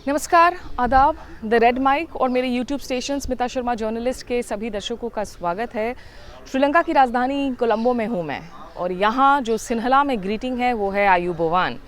नमस्कार, आदाब। The red mic और मेरे YouTube station Smita Sharma journalist के सभी दर्शकों का स्वागत है। श्रीलंका की राजधानी कोलंबो में हूँ मैं और यहाँ जो सिन्हला में ग्रीटिंग है वो है आयुबोवान।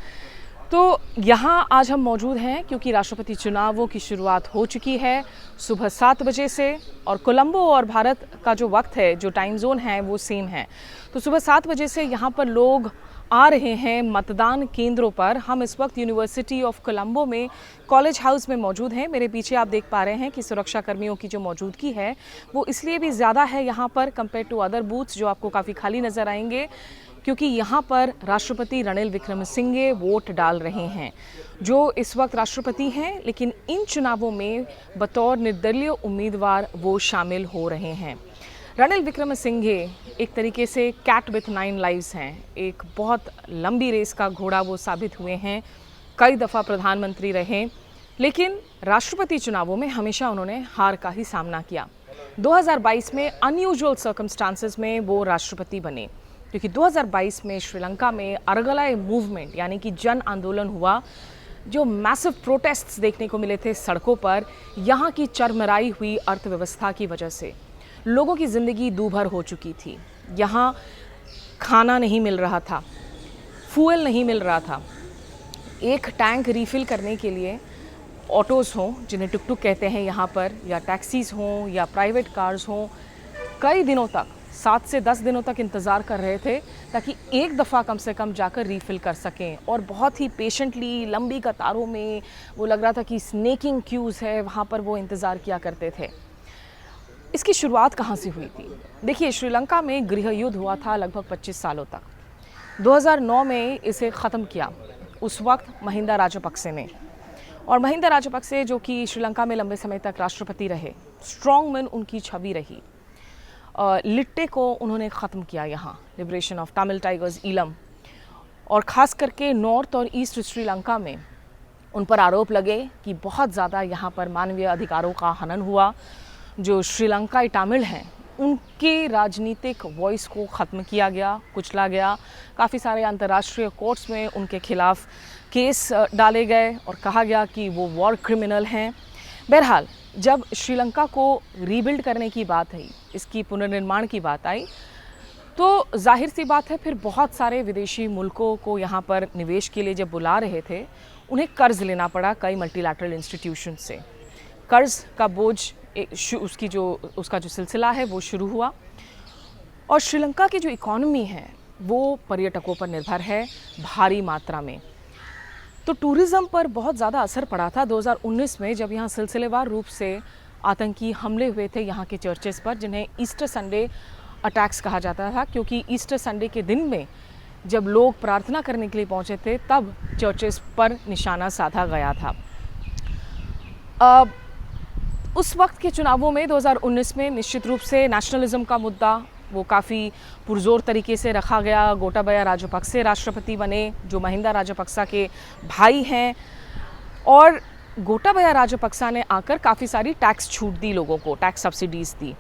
तो यहाँ आज हम मौजूद हैं क्योंकि राष्ट्रपति चुनावों की शुरुआत हो चुकी है सुबह 7 बजे से, और कोलंबो और भारत का जो वक्त है, जो टाइम जोन है वो सेम है। तो सुबह 7 बजे से यहाँ पर लोग आ रहे हैं मतदान केंद्रों पर। हम इस वक्त यूनिवर्सिटी ऑफ कोलंबो में कॉलेज हाउस में मौजूद हैं। मेरे पीछे आप देख पा रहे हैं कि सुरक्षा कर्मियों की जो मौजूदगी है वो इसलिए भी ज़्यादा है यहाँ पर कंपेयर टू अदर बूथ्स जो आपको काफ़ी खाली नज़र आएंगे, क्योंकि यहाँ पर राष्ट्रपति रणिल विक्रमसिंघे वोट डाल रहे हैं, जो इस वक्त राष्ट्रपति हैं, लेकिन इन चुनावों में बतौर निर्दलीय उम्मीदवार वो शामिल हो रहे हैं। रणिल विक्रमसिंघे एक तरीके से कैट विथ 9 लाइव्स हैं। एक बहुत लंबी रेस का घोड़ा वो साबित हुए हैं, कई दफ़ा प्रधानमंत्री रहे, लेकिन राष्ट्रपति चुनावों में हमेशा उन्होंने हार का ही सामना किया। 2022 में अनयूजुअल सर्कमस्टांसेस में वो राष्ट्रपति बने, क्योंकि 2022 में श्रीलंका में अरगलाई मूवमेंट यानी कि जन आंदोलन हुआ, जो मैसिव प्रोटेस्ट्स देखने को मिले थे सड़कों पर, यहाँ की चरमराई हुई अर्थव्यवस्था की वजह से। लोगों की ज़िंदगी दूभर हो चुकी थी। यहाँ खाना नहीं मिल रहा था, फ्यूल नहीं मिल रहा था। एक टैंक रीफ़िल करने के लिए ऑटोज़ हों, जिन्हें टुक टुक कहते हैं यहाँ पर, या टैक्सीज़ हों या प्राइवेट कार्स हों, कई दिनों तक 7 से 10 दिनों तक इंतज़ार कर रहे थे ताकि एक दफ़ा कम से कम जाकर रीफ़िल कर सकें। और बहुत ही पेशेंटली लंबी कतारों में, वो लग रहा था कि स्नेकिंग क्यूज़ है, वहाँ पर वो इंतज़ार किया करते थे। इसकी शुरुआत कहाँ से हुई थी? देखिए, श्रीलंका में गृह युद्ध हुआ था लगभग 25 सालों तक। 2009 में इसे ख़त्म किया उस वक्त महिंदा राजपक्से ने। और महिंदा राजपक्से, जो कि श्रीलंका में लंबे समय तक राष्ट्रपति रहे, स्ट्रॉन्गमैन उनकी छवि रही। लिट्टे को उन्होंने ख़त्म किया यहाँ, liberation of Tamil tigers Eelam. और ख़ास करके नॉर्थ और ईस्ट श्रीलंका में उन पर आरोप लगे कि बहुत ज़्यादा यहाँ पर मानवीय अधिकारों का हनन हुआ। जो श्रीलंकाई तमिल हैं, उनके राजनीतिक वॉइस को ख़त्म किया गया, कुचला गया। काफ़ी सारे अंतर्राष्ट्रीय कोर्ट्स में उनके खिलाफ केस डाले गए और कहा गया कि वो वॉर क्रिमिनल हैं। बहरहाल, जब श्रीलंका को रीबिल्ड करने की बात आई, इसकी पुनर्निर्माण की बात आई, तो जाहिर सी बात है फिर बहुत सारे विदेशी मुल्कों को यहाँ पर निवेश के लिए जब बुला रहे थे, उन्हें कर्ज लेना पड़ा कई मल्टीलैटरल इंस्टीट्यूशन से। कर्ज का बोझ उसका जो सिलसिला है वो शुरू हुआ। और श्रीलंका की जो इकॉनमी है वो पर्यटकों पर निर्भर है भारी मात्रा में। तो टूरिज़्म पर बहुत ज़्यादा असर पड़ा था 2019 में, जब यहाँ सिलसिलेवार रूप से आतंकी हमले हुए थे यहाँ के चर्चेस पर, जिन्हें ईस्टर संडे अटैक्स कहा जाता था, क्योंकि ईस्टर संडे के दिन में जब लोग प्रार्थना करने के लिए पहुँचे थे तब चर्चेस पर निशाना साधा गया था। उस वक्त के चुनावों में 2019 में निश्चित रूप से नेशनलिज्म का मुद्दा वो काफ़ी पुरजोर तरीके से रखा गया। गोटाबाया राजपक्से राष्ट्रपति बने, जो महिंदा राजपक्सा के भाई हैं, और गोटाबाया राजपक्सा ने आकर काफ़ी सारी टैक्स छूट दी लोगों को, टैक्स सब्सिडीज़ दी।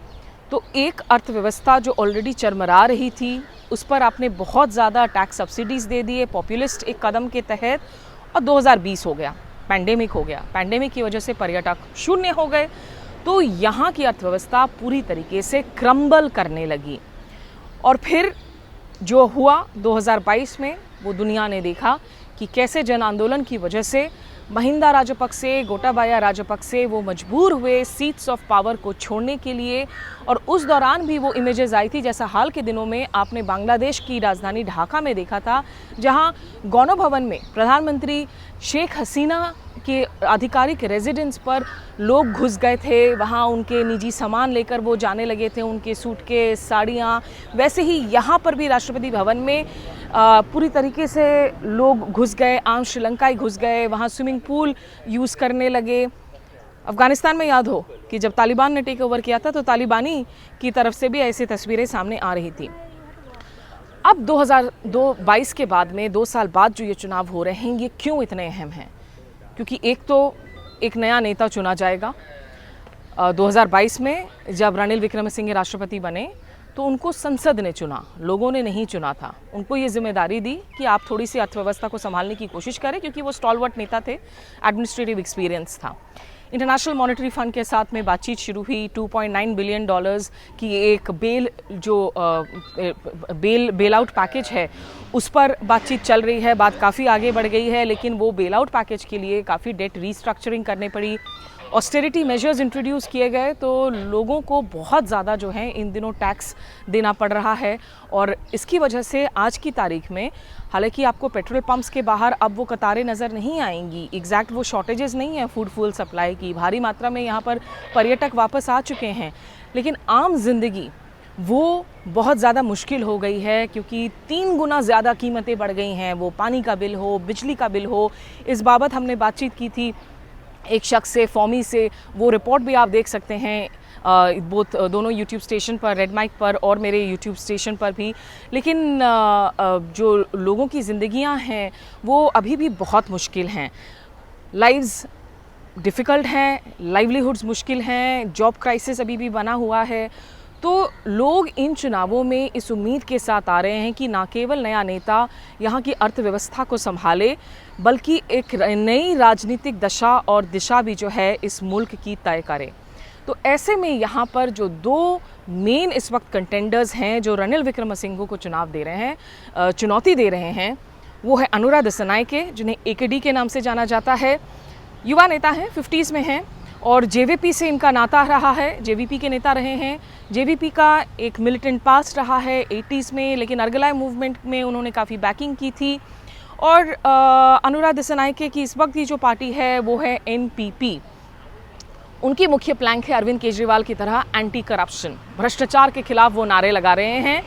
तो एक अर्थव्यवस्था जो ऑलरेडी चरमरा रही थी, उस पर आपने बहुत ज़्यादा टैक्स सब्सिडीज़ दे दिए पॉपुलिस्ट एक कदम के तहत, और 2020 हो गया, पैंडेमिक हो गया। पैंडेमिक की वजह से पर्यटक शून्य हो गए, तो यहाँ की अर्थव्यवस्था पूरी तरीके से क्रम्बल करने लगी। और फिर जो हुआ 2022 में, वो दुनिया ने देखा कि कैसे जन आंदोलन की वजह से महिंदा राजपक्से, गोटाबाया राजपक्से वो मजबूर हुए सीट्स ऑफ पावर को छोड़ने के लिए। और उस दौरान भी वो इमेजेस आई थी, जैसा हाल के दिनों में आपने बांग्लादेश की राजधानी ढाका में देखा था, जहां गौनो भवन में प्रधानमंत्री शेख हसीना के आधिकारिक रेजिडेंस पर लोग घुस गए थे। वहाँ उनके निजी सामान लेकर वो जाने लगे थे, उनके सूटकेस, साड़ियाँ। वैसे ही यहाँ पर भी राष्ट्रपति भवन में पूरी तरीके से लोग घुस गए, आम श्रीलंकाई घुस गए, वहाँ स्विमिंग पूल यूज़ करने लगे। अफ़गानिस्तान में याद हो कि जब तालिबान ने टेक ओवर किया था, तो तालिबानी की तरफ से भी ऐसी तस्वीरें सामने आ रही थी। अब 2022 के बाद में 2 साल बाद जो ये चुनाव हो रहे हैं, ये क्यों इतने अहम हैं? क्योंकि एक तो एक नया नेता चुना जाएगा। 2022 में जब रणिल विक्रमसिंघे राष्ट्रपति बने, तो उनको संसद ने चुना, लोगों ने नहीं चुना था। उनको ये जिम्मेदारी दी कि आप थोड़ी सी अर्थव्यवस्था को संभालने की कोशिश करें, क्योंकि वो स्टॉलवर्ट नेता थे, एडमिनिस्ट्रेटिव एक्सपीरियंस था। इंटरनेशनल मॉनेटरी फंड के साथ में बातचीत शुरू हुई। $2.9 बिलियन की एक बेल आउट पैकेज है, उस पर बातचीत चल रही है। बात काफ़ी आगे बढ़ गई है, लेकिन वो बेल आउट पैकेज के लिए काफ़ी डेट रीस्ट्रक्चरिंग करनी पड़ी, ऑस्टेरिटी मेजर्स इंट्रोड्यूस किए गए, तो लोगों को बहुत ज़्यादा जो है इन दिनों टैक्स देना पड़ रहा है। और इसकी वजह से आज की तारीख में, हालांकि आपको पेट्रोल पंप्स के बाहर अब वो कतारें नज़र नहीं आएंगी, एग्जैक्ट वो शॉर्टेजेस नहीं है फूड फ्यूल सप्लाई की, भारी मात्रा में यहाँ पर पर्यटक वापस आ चुके हैं, लेकिन आम जिंदगी वो बहुत ज़्यादा मुश्किल हो गई है, क्योंकि 3 गुना ज़्यादा कीमतें बढ़ गई हैं। वो पानी का बिल हो, बिजली का बिल हो, इस बाबत हमने बातचीत की थी एक शख्स से, फॉमी से। वो रिपोर्ट भी आप देख सकते हैं दोनों यूट्यूब स्टेशन पर, रेड माइक पर और मेरे यूट्यूब स्टेशन पर भी। लेकिन जो लोगों की ज़िंदगियां हैं वो अभी भी बहुत मुश्किल हैं, लाइव्स डिफ़िकल्ट हैं, लाइवलीहुड्स मुश्किल हैं, जॉब क्राइसिस अभी भी बना हुआ है। तो लोग इन चुनावों में इस उम्मीद के साथ आ रहे हैं कि ना केवल नया नेता यहाँ की अर्थव्यवस्था को संभाले, बल्कि एक नई राजनीतिक दशा और दिशा भी जो है इस मुल्क की तय करे। तो ऐसे में यहाँ पर जो 2 मेन इस वक्त कंटेंडर्स हैं जो रनिल विक्रमसिंघे को चुनौती दे रहे हैं, वो है अनुरा दिसानायके, जिन्हें AKD के नाम से जाना जाता है। युवा नेता हैं, 50s में हैं, और JVP से इनका नाता रहा है, JVP के नेता रहे हैं। JVP का एक मिलिटेंट पास्ट रहा है 80s में, लेकिन अर्गलाई मूवमेंट में उन्होंने काफ़ी बैकिंग की थी। और अनुरा दिसानायके की इस वक्त की जो पार्टी है वो है NPP। उनकी मुख्य प्लैंक है अरविंद केजरीवाल की तरह एंटी करप्शन, भ्रष्टाचार के खिलाफ वो नारे लगा रहे हैं,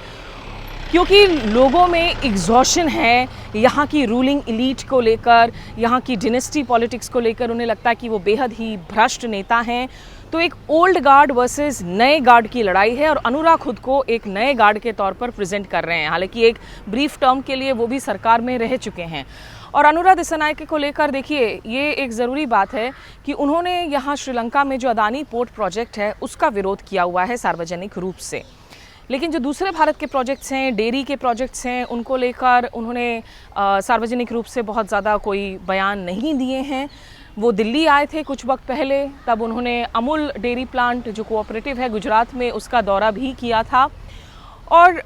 क्योंकि लोगों में एग्जॉशन है यहाँ की रूलिंग एलीट को लेकर, यहाँ की डिनेस्टी पॉलिटिक्स को लेकर। उन्हें लगता है कि वो बेहद ही भ्रष्ट नेता हैं। तो एक ओल्ड गार्ड वर्सेस नए गार्ड की लड़ाई है, और अनुरा खुद को एक नए गार्ड के तौर पर प्रेजेंट कर रहे हैं। हालांकि एक ब्रीफ टर्म के लिए वो भी सरकार में रह चुके हैं। और अनुरा दिसानायके को लेकर देखिए, ये एक ज़रूरी बात है कि उन्होंने यहाँ श्रीलंका में जो अदानी पोर्ट प्रोजेक्ट है उसका विरोध किया हुआ है सार्वजनिक रूप से, लेकिन जो दूसरे भारत के प्रोजेक्ट्स हैं, डेयरी के प्रोजेक्ट्स हैं, उनको लेकर उन्होंने सार्वजनिक रूप से बहुत ज़्यादा कोई बयान नहीं दिए हैं। वो दिल्ली आए थे कुछ वक्त पहले, तब उन्होंने अमूल डेयरी प्लांट जो कोऑपरेटिव है गुजरात में, उसका दौरा भी किया था। और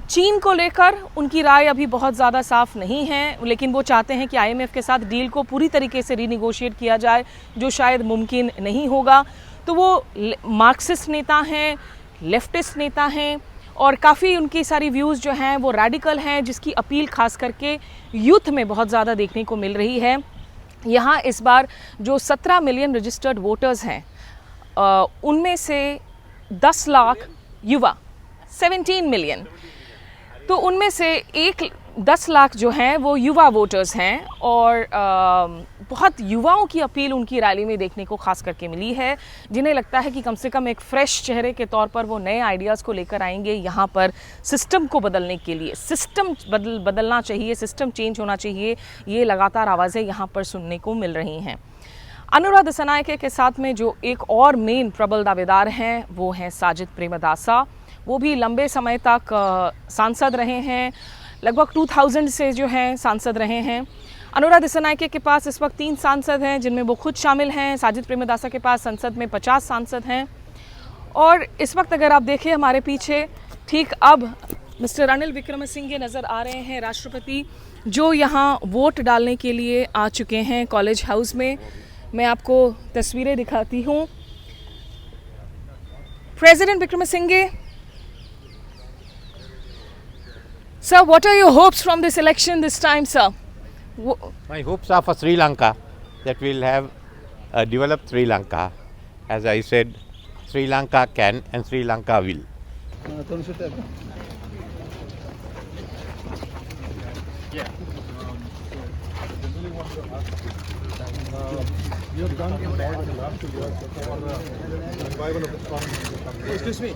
चीन को लेकर उनकी राय अभी बहुत ज़्यादा साफ नहीं है, लेकिन वो चाहते हैं कि IMF के साथ डील को पूरी तरीके से रीनिगोशिएट किया जाए, जो शायद मुमकिन नहीं होगा। तो वो मार्क्सिस्ट नेता हैं, लेफ्टिस्ट नेता हैं, और काफ़ी उनकी सारी व्यूज़ जो हैं वो रेडिकल हैं, जिसकी अपील खास करके यूथ में बहुत ज़्यादा देखने को मिल रही है। यहाँ इस बार जो 17 मिलियन रजिस्टर्ड वोटर्स हैं, उनमें से 10 लाख युवा, 17 मिलियन, तो उनमें से 10 लाख जो हैं वो युवा वोटर्स हैं। और बहुत युवाओं की अपील उनकी रैली में देखने को खास करके मिली है, जिन्हें लगता है कि कम से कम एक फ्रेश चेहरे के तौर पर वो नए आइडियाज़ को लेकर आएंगे यहाँ पर सिस्टम को बदलने के लिए। सिस्टम बदलना चाहिए, सिस्टम चेंज होना चाहिए, ये लगातार आवाज़ें यहाँ पर सुनने को मिल रही हैं। अनुरा दिसानायके के साथ में जो एक और मेन प्रबल दावेदार हैं वो हैं साजिद प्रेमदासा। वो भी लंबे समय तक सांसद रहे हैं, लगभग 2000 से जो हैं सांसद रहे हैं। अनुरा दिसानायके के पास इस वक्त 3 सांसद हैं, जिनमें वो खुद शामिल हैं। साजिद प्रेमदासा के पास संसद में 50 सांसद हैं। और इस वक्त अगर आप देखें हमारे पीछे, ठीक अब मिस्टर रनिल विक्रमसिंघे नज़र आ रहे हैं, राष्ट्रपति, जो यहाँ वोट डालने के लिए आ चुके हैं कॉलेज हाउस में। मैं आपको तस्वीरें दिखाती हूँ। President Wickremesinghe, sir, what are your hopes from this election this time, sir? My hopes are for Sri Lanka, that we'll have a developed Sri Lanka. As I said, Sri Lanka can and Sri Lanka will. You have done a lot in the last 2 years for the revival of the economy. Excuse me.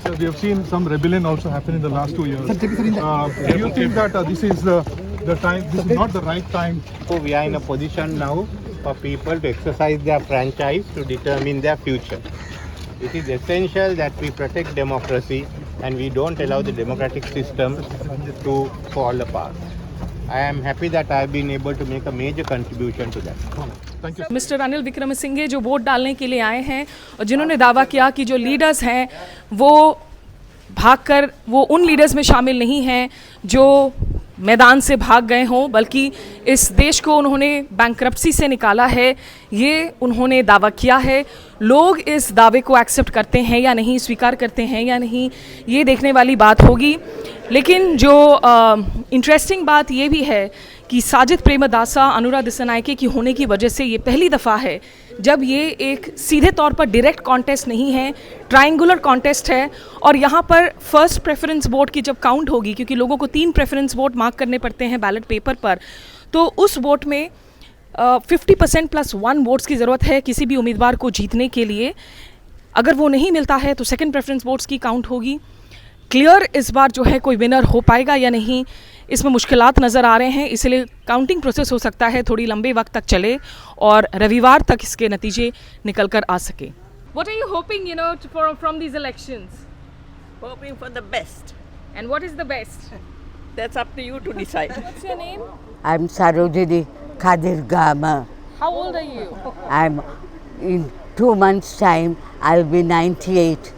So we have seen some rebellion also happen in the last 2 years. Do you think that this is the time? This is not the right time. So we are in a position now for people to exercise their franchise to determine their future. It is essential that we protect democracy and we don't allow the democratic systems to fall apart. I am happy that I have been able to make a major contribution to that. Thank you. Mister Anil Wickremesinghe जो vote डालने के लिए आए हैं और जिन्होंने दावा किया कि जो लीडर्स हैं वो भागकर वो उन लीडर्स में शामिल नहीं हैं जो मैदान से भाग गए हों, बल्कि इस देश को उन्होंने बैंक्रप्सी से निकाला है, ये उन्होंने दावा किया है। लोग इस दावे को एक्सेप्ट करते हैं या नहीं, स्वीकार करते हैं या नहीं, ये देखने वाली बात होगी। लेकिन जो इंटरेस्टिंग बात ये भी है कि साजिद प्रेमदासा अनुरा दिसानायके की होने की वजह से ये पहली दफ़ा है जब ये एक सीधे तौर पर डायरेक्ट कॉन्टेस्ट नहीं है, ट्रायंगुलर कॉन्टेस्ट है। और यहाँ पर फर्स्ट प्रेफरेंस वोट की जब काउंट होगी, क्योंकि लोगों को 3 प्रेफरेंस वोट मार्क करने पड़ते हैं बैलेट पेपर पर, तो उस वोट में 50% प्लस 1 वोट्स की ज़रूरत है किसी भी उम्मीदवार को जीतने के लिए। अगर वो नहीं मिलता है तो सेकंड प्रेफरेंस वोट्स की काउंट होगी। क्लियर इस बार जो है कोई विनर हो पाएगा या नहीं, इसमें मुश्किलात नज़र आ रहे हैं, इसलिए काउंटिंग प्रोसेस हो सकता है थोड़ी लंबे वक्त तक चले और रविवार तक इसके नतीजे निकल कर आ सके। What are you hoping, from these elections? Hoping for the best. And what is the best? That's up to you to decide. What's your name? I'm Sarojini Kadir Gama. How old are you? I'm in 2 months' time, I'll be 98.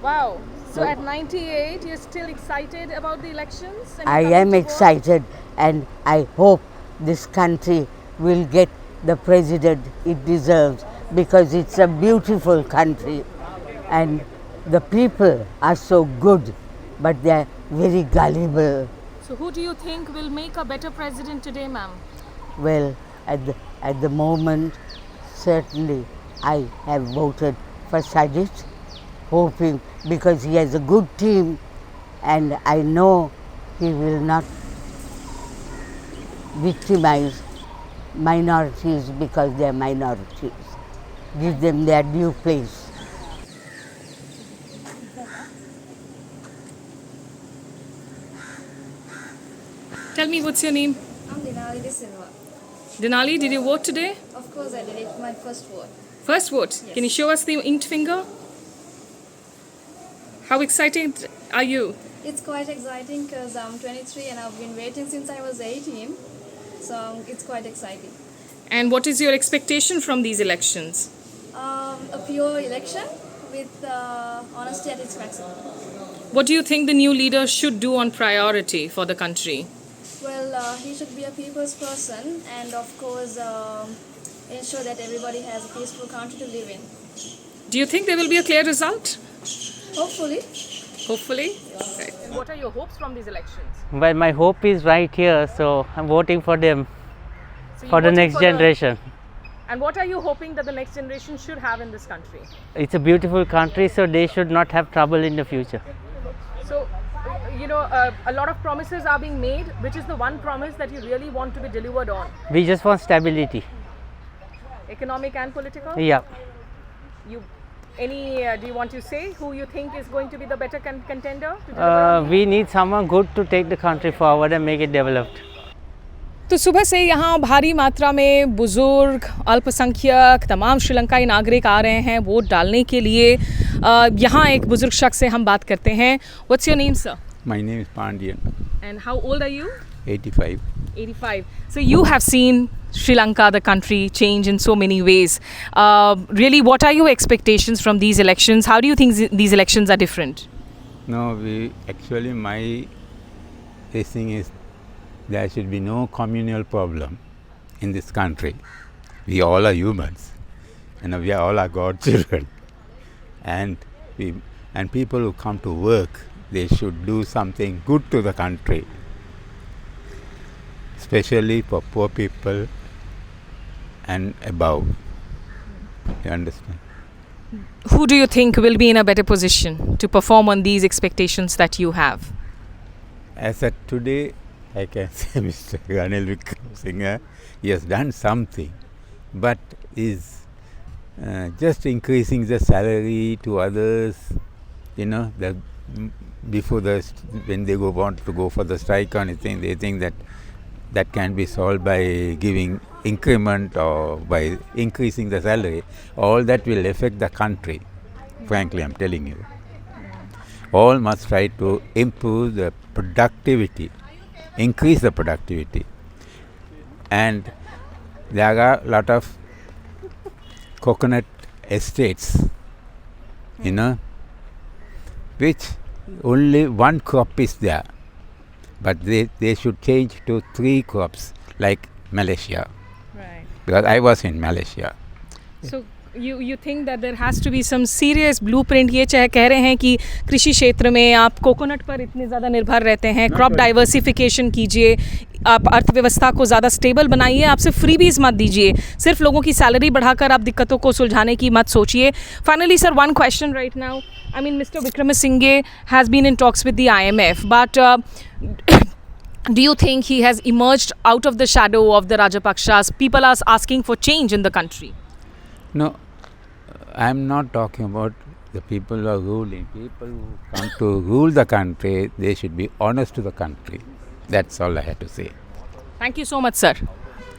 Wow. So at 98, you're still excited about the elections? And I you're am coming to vote? excited and I hope this country will get the president it deserves because it's a beautiful country and the people are so good but they're very gullible. So who do you think will make a better president today, ma'am? Well, at the moment, certainly I have voted for Sajid, hoping because he has a good team and I know he will not victimize minorities because they are minorities. Give them their due place. Tell me, what's your name? I'm Denali De Silva. Denali, did you vote today? Of course, I did it. My first vote. First vote. Yes. Can you show us the inked finger? How excited are you? It's quite exciting because I'm 23 and I've been waiting since I was 18. So it's quite exciting. And what is your expectation from these elections? A pure election with honesty at its maximum. What do you think the new leader should do on priority for the country? Well, he should be a people's person and of course ensure that everybody has a peaceful country to live in. Do you think there will be a clear result? Hopefully. Hopefully. Right. And what are your hopes from these elections? Well, my hope is right here, so I'm voting for them, So for you're the voting next generation. And what are you hoping that the next generation should have in this country? It's a beautiful country, so they should not have trouble in the future. So, a lot of promises are being made. Which is the one promise that you really want to be delivered on? We just want stability. Economic and political? Yeah. Do you want to say who you think is going to be the better contender? To deliver on We need someone good to take the country forward and make it developed. तो सुबह से यहाँ भारी मात्रा में बुज़ुर्ग, अल्पसंख्यक, तमाम श्रीलंकाई नागरिक आ रहे हैं वोट डालने के लिए। यहाँ एक बुज़ुर्ग शख्स से हम बात करते हैं। What's your name, sir? My name is Pandian, And how old are you? 85. 85. So you have seen Sri Lanka, the country, change in so many ways. Really, what are your expectations from these elections? How do you think these elections are different? No, my thing is there should be no communal problem in this country. We all are humans and we all are God's children. And people who come to work, they should do something good to the country, especially for poor people and above. You understand? Who do you think will be in a better position to perform on these expectations that you have? As of today, I can say Mr. Ranil Wickremesinghe, he has done something, but is just increasing the salary to others, before when they want to go for the strike or anything, they think that can be solved by giving increment or by increasing the salary, all that will affect the country. Frankly, I'm telling you. All must try to improve the productivity, increase the productivity. And there are a lot of coconut estates, you know, which only one crop is there. But they should change to 3 crops like Malaysia. Right. Because I was in Malaysia. So you think that there has to be some serious blueprint. ये चाहे कह रहे हैं कि कृषि क्षेत्र में आप कोकोनट पर इतने ज़्यादा निर्भर रहते हैं, क्रॉप डाइवर्सिफिकेशन कीजिए, आप अर्थव्यवस्था को ज़्यादा स्टेबल बनाइए, आप सिर्फ फ्रीबीज मत दीजिए, सिर्फ लोगों की सैलरी बढ़ाकर आप दिक्कतों को सुलझाने की मत सोचिए. Finally sir, one question right now. I mean, Mr. Wickremesinghe has been in talks with the IMF, but do you think he has emerged out of the shadow of the Rajapakshas? People are asking for change in the country. No, I'm not talking about the people who are ruling. People who come to rule the country, they should be honest to the country. That's all I had to say. Thank you so much sir.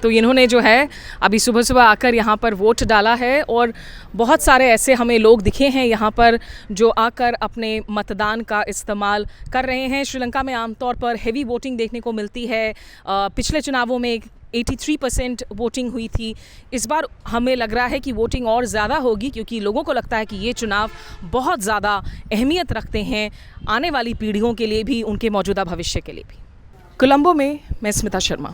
तो इन्होंने जो है अभी सुबह सुबह आकर यहाँ पर वोट डाला है और बहुत सारे ऐसे हमें लोग दिखे हैं यहाँ पर जो आकर अपने मतदान का इस्तेमाल कर रहे हैं. श्रीलंका में आमतौर पर हेवी वोटिंग देखने को मिलती है. पिछले चुनावों में 83% वोटिंग हुई थी. इस बार हमें लग रहा है कि वोटिंग और ज़्यादा होगी क्योंकि लोगों को लगता है कि ये चुनाव बहुत ज़्यादा अहमियत रखते हैं आने वाली पीढ़ियों के लिए भी, उनके मौजूदा भविष्य के लिए भी. कोलंबो में मैं स्मिता शर्मा.